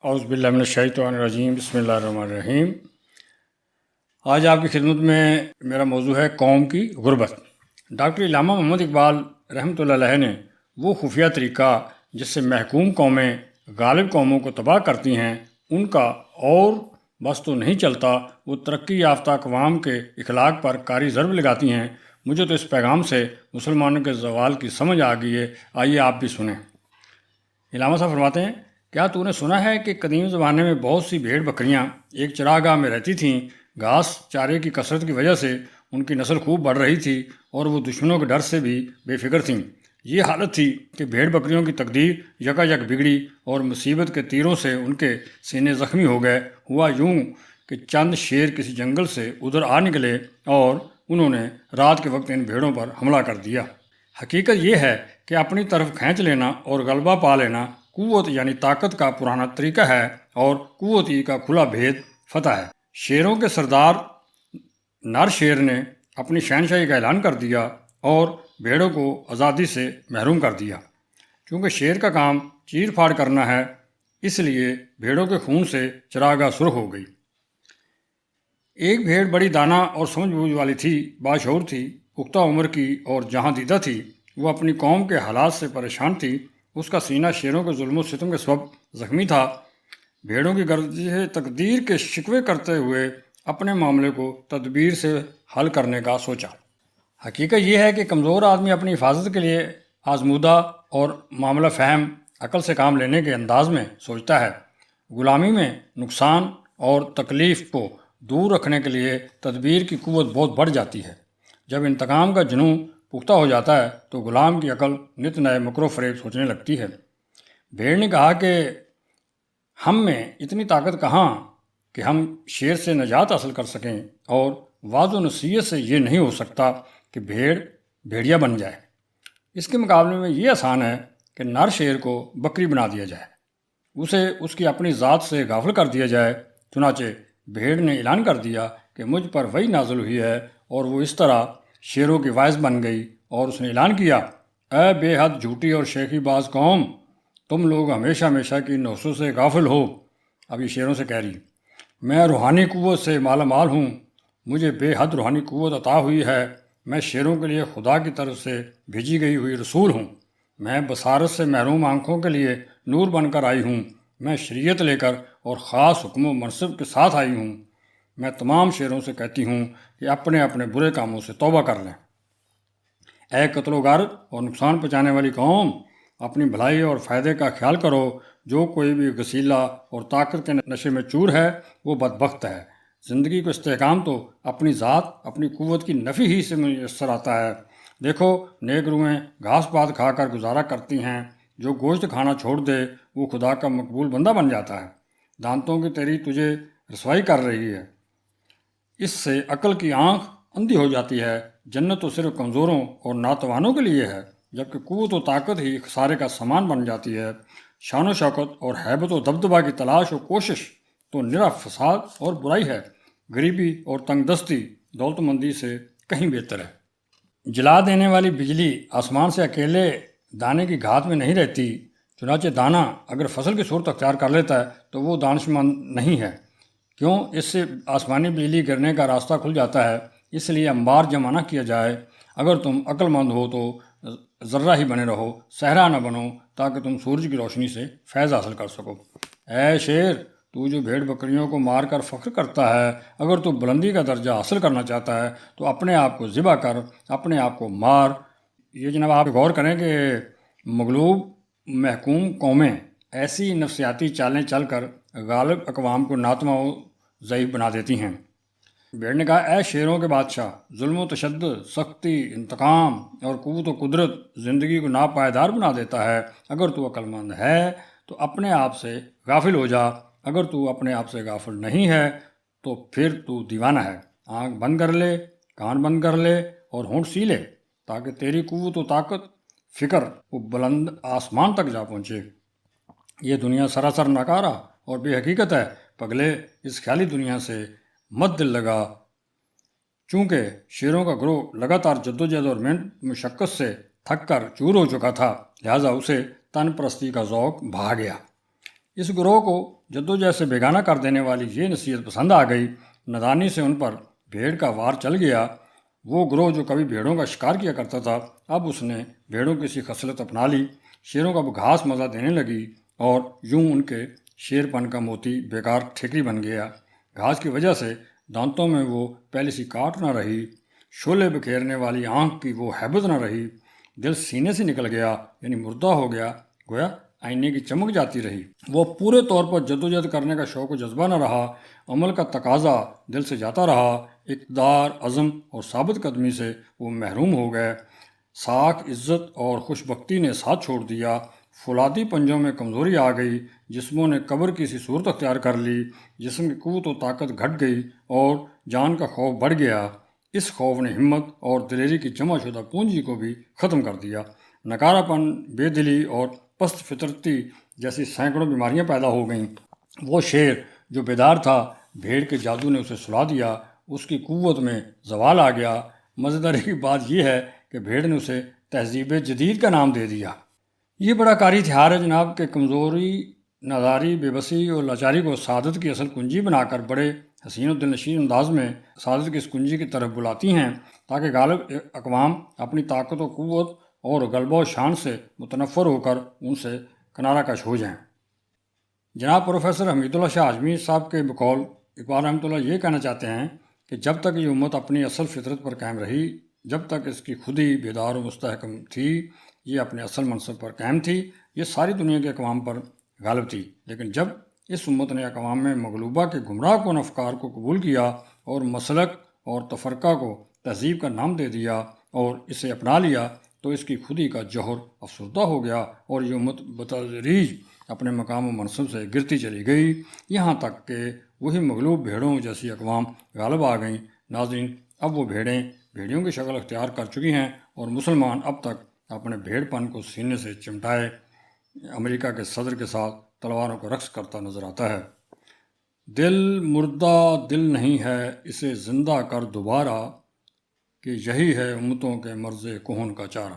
اعوذ باللہ من الشیطان الرجیم، بسم اللہ الرحمن الرحیم۔ آج آپ کی خدمت میں میرا موضوع ہے قوم کی غربت۔ ڈاکٹر علامہ محمد اقبال رحمۃ اللہ علیہ نے وہ خفیہ طریقہ جس سے محکوم قومیں غالب قوموں کو تباہ کرتی ہیں ان کا اور بس تو نہیں چلتا، وہ ترقی یافتہ اقوام کے اخلاق پر کاری ضرب لگاتی ہیں۔ مجھے تو اس پیغام سے مسلمانوں کے زوال کی سمجھ آ گئی ہے، آئیے آپ بھی سنیں۔ علامہ صاحب فرماتے ہیں، کیا تو نے سنا ہے کہ قدیم زمانے میں بہت سی بھیڑ بکریاں ایک چراگاہ میں رہتی تھیں؟ گھاس چارے کی کثرت کی وجہ سے ان کی نسل خوب بڑھ رہی تھی اور وہ دشمنوں کے ڈر سے بھی بے فکر تھیں۔ یہ حالت تھی کہ بھیڑ بکریوں کی تقدیر یکا یک بگڑی اور مصیبت کے تیروں سے ان کے سینے زخمی ہو گئے۔ ہوا یوں کہ چند شیر کسی جنگل سے ادھر آ نکلے اور انہوں نے رات کے وقت ان بھیڑوں پر حملہ کر دیا۔ حقیقت یہ ہے کہ اپنی طرف کھینچ لینا اور غلبہ پا لینا قوت یعنی طاقت کا پرانا طریقہ ہے اور قوت ہی کا کھلا بھید فتح ہے۔ شیروں کے سردار نر شیر نے اپنی شہنشاہی کا اعلان کر دیا اور بھیڑوں کو آزادی سے محروم کر دیا۔ چونکہ شیر کا کام چیر پھاڑ کرنا ہے، اس لیے بھیڑوں کے خون سے چراگاہ سرخ ہو گئی۔ ایک بھیڑ بڑی دانا اور سمجھ بوجھ والی تھی، باشعور تھی، پختہ عمر کی اور جہاں دیدہ تھی۔ وہ اپنی قوم کے حالات سے پریشان تھی۔ اس کا سینہ شیروں کے ظلم و ستم کے سبب زخمی تھا۔ بھیڑوں کی گردش تقدیر کے شکوے کرتے ہوئے اپنے معاملے کو تدبیر سے حل کرنے کا سوچا۔ حقیقت یہ ہے کہ کمزور آدمی اپنی حفاظت کے لیے آزمودہ اور معاملہ فہم عقل سے کام لینے کے انداز میں سوچتا ہے۔ غلامی میں نقصان اور تکلیف کو دور رکھنے کے لیے تدبیر کی قوت بہت بڑھ جاتی ہے۔ جب انتقام کا جنون پختہ ہو جاتا ہے تو غلام کی عقل نت نئے مکر و فریب سوچنے لگتی ہے۔ بھیڑ نے کہا کہ ہم میں اتنی طاقت کہاں کہ ہم شیر سے نجات حاصل کر سکیں، اور وعظ و نصیحت سے یہ نہیں ہو سکتا کہ بھیڑ بھیڑیا بن جائے۔ اس کے مقابلے میں یہ آسان ہے کہ نر شیر کو بکری بنا دیا جائے، اسے اس کی اپنی ذات سے غافل کر دیا جائے۔ چنانچہ بھیڑ نے اعلان کر دیا کہ مجھ پر وہی نازل ہوئی ہے، اور وہ اس طرح شیروں کی وائس بن گئی اور اس نے اعلان کیا، اے بے حد جھوٹی اور شیخی باز قوم، تم لوگ ہمیشہ ہمیشہ کی نوسوں سے غافل ہو۔ اب یہ شیروں سے کہہ رہی، میں روحانی قوت سے مالا مال ہوں، مجھے بے حد روحانی قوت عطا ہوئی ہے، میں شیروں کے لیے خدا کی طرف سے بھیجی گئی ہوئی رسول ہوں، میں بصارت سے محروم آنکھوں کے لیے نور بن کر آئی ہوں، میں شریعت لے کر اور خاص حکم و منصب کے ساتھ آئی ہوں۔ میں تمام شیروں سے کہتی ہوں کہ اپنے اپنے برے کاموں سے توبہ کر لیں۔ اے قتل و غارت اور نقصان پہنچانے والی قوم، اپنی بھلائی اور فائدے کا خیال کرو۔ جو کوئی بھی غسیلہ اور طاقت کے نشے میں چور ہے وہ بدبخت ہے۔ زندگی کو استحکام تو اپنی ذات، اپنی قوت کی نفی ہی سے میسر آتا ہے۔ دیکھو، نیک روحیں گھاس پات کھا کر گزارا کرتی ہیں، جو گوشت کھانا چھوڑ دے وہ خدا کا مقبول بندہ بن جاتا ہے۔ دانتوں کی تیری تجھے رسوائی کر رہی ہے، اس سے عقل کی آنکھ اندھی ہو جاتی ہے۔ جنت تو صرف کمزوروں اور ناتوانوں کے لیے ہے، جبکہ قوت و طاقت ہی خسارے کا سامان بن جاتی ہے۔ شان و شوکت اور ہیبت و دبدبہ کی تلاش و کوشش تو نرا فساد اور برائی ہے۔ غریبی اور تنگ دستی دولت مندی سے کہیں بہتر ہے۔ جلا دینے والی بجلی آسمان سے اکیلے دانے کی گھات میں نہیں رہتی۔ چنانچہ دانہ اگر فصل کی صورت اختیار کر لیتا ہے تو وہ دانشمند نہیں ہے، کیوں؟ اس سے آسمانی بجلی گرنے کا راستہ کھل جاتا ہے۔ اس لیے انبار جمع نہ کیا جائے۔ اگر تم عقل مند ہو تو ذرہ ہی بنے رہو، صحرا نہ بنو، تاکہ تم سورج کی روشنی سے فیض حاصل کر سکو۔ اے شیر، تو جو بھیڑ بکریوں کو مار کر فخر کرتا ہے، اگر تو بلندی کا درجہ حاصل کرنا چاہتا ہے تو اپنے آپ کو ذبح کر، اپنے آپ کو مار۔ یہ جناب آپ غور کریں کہ مغلوب محکوم قومیں ایسی نفسیاتی چالیں چل کر غالب اقوام کو ناتما و ضعیف بنا دیتی ہیں۔ بھیڑ نے کہا، اے شیروں کے بادشاہ، ظلم و تشدد، سختی، انتقام اور قوت و قدرت زندگی کو ناپائیدار بنا دیتا ہے۔ اگر تو عقل مند ہے تو اپنے آپ سے غافل ہو جا، اگر تو اپنے آپ سے غافل نہیں ہے تو پھر تو دیوانہ ہے۔ آنکھ بند کر لے، کان بند کر لے اور ہونٹ سی لے، تاکہ تیری قوت و طاقت فکر وہ بلند آسمان تک جا پہنچے۔ یہ دنیا سراسر ناکارہ اور بے حقیقت ہے، پگلے اس خیالی دنیا سے مت دل لگا۔ چونکہ شیروں کا گروہ لگاتار جدوجہد اور محنت مشقت سے تھک کر چور ہو چکا تھا، لہٰذا اسے تن پرستی کا ذوق بھا گیا۔ اس گروہ کو جدوجہد سے بیگانہ کر دینے والی یہ نصیحت پسند آ گئی، نادانی سے ان پر بھیڑ کا وار چل گیا۔ وہ گروہ جو کبھی بھیڑوں کا شکار کیا کرتا تھا، اب اس نے بھیڑوں کی سی خصلت اپنا لی۔ شیروں کا گھاس مزہ دینے لگی اور یوں ان کے شیر پن کا موتی بیکار ٹھیکری بن گیا۔ گھاس کی وجہ سے دانتوں میں وہ پہلی سی کاٹ نہ رہی، شعلے بکھیرنے والی آنکھ کی وہ ہیبت نہ رہی، دل سینے سے نکل گیا، یعنی مردہ ہو گیا، گویا آئینے کی چمک جاتی رہی۔ وہ پورے طور پر جدوجہد کرنے کا شوق و جذبہ نہ رہا، عمل کا تقاضا دل سے جاتا رہا، اقتدار، عزم اور ثابت قدمی سے وہ محروم ہو گئے۔ ساکھ، عزت اور خوش بختی نے ساتھ چھوڑ دیا، فولادی پنجوں میں کمزوری آ گئی، جسموں نے قبر کی سی صورت اختیار کر لی، جسم کی قوت و طاقت گھٹ گئی اور جان کا خوف بڑھ گیا۔ اس خوف نے ہمت اور دلیری کی جمع شدہ پونجی کو بھی ختم کر دیا۔ نکارا پن، بے دلی اور پست فطرتی جیسی سینکڑوں بیماریاں پیدا ہو گئیں۔ وہ شیر جو بیدار تھا، بھیڑ کے جادو نے اسے سلا دیا، اس کی قوت میں زوال آ گیا۔ مزیداری کی بات یہ ہے کہ بھیڑ نے اسے تہذیب جدید کا نام دے دیا۔ یہ بڑا کاری ہتھیار ہے جناب کہ کمزوری، ناداری، بے بسی اور لاچاری کو سعادت کی اصل کنجی بنا کر بڑے حسین و دل نشین انداز میں سعادت کی اس کنجی کی طرف بلاتی ہیں، تاکہ غالب اقوام اپنی طاقت و قوت اور غلبہ و شان سے متنفر ہو کر ان سے کنارہ کش ہو جائیں۔ جناب پروفیسر حمید اللہ شاہ اعظمی صاحب کے بقول اقبال رحمۃ اللہ یہ کہنا چاہتے ہیں کہ جب تک یہ امت اپنی اصل فطرت پر قائم رہی، جب تک اس کی خودی بیدار و مستحکم تھی، یہ اپنے اصل منصب پر قائم تھی، یہ ساری دنیا کے اقوام پر غالب تھی۔ لیکن جب اس امت نے اقوام میں مغلوبہ کے گمراہ کن افکار کو قبول کیا اور مسلک اور تفرقہ کو تہذیب کا نام دے دیا اور اسے اپنا لیا، تو اس کی خودی کا جوہر افسردہ ہو گیا اور یہ امت بتدریج اپنے مقام و منصب سے گرتی چلی گئی، یہاں تک کہ وہی مغلوب بھیڑوں جیسی اقوام غالب آ گئیں۔ ناظرین، اب وہ بھیڑیں بھیڑیوں کی شکل اختیار کر چکی ہیں اور مسلمان اب تک اپنے بھیڑ پن کو سینے سے چمٹائے امریکہ کے صدر کے ساتھ تلواروں کو رقص کرتا نظر آتا ہے۔ دل مردہ دل نہیں ہے، اسے زندہ کر دوبارہ، کہ یہی ہے امتوں کے مرض کہن کا چارہ۔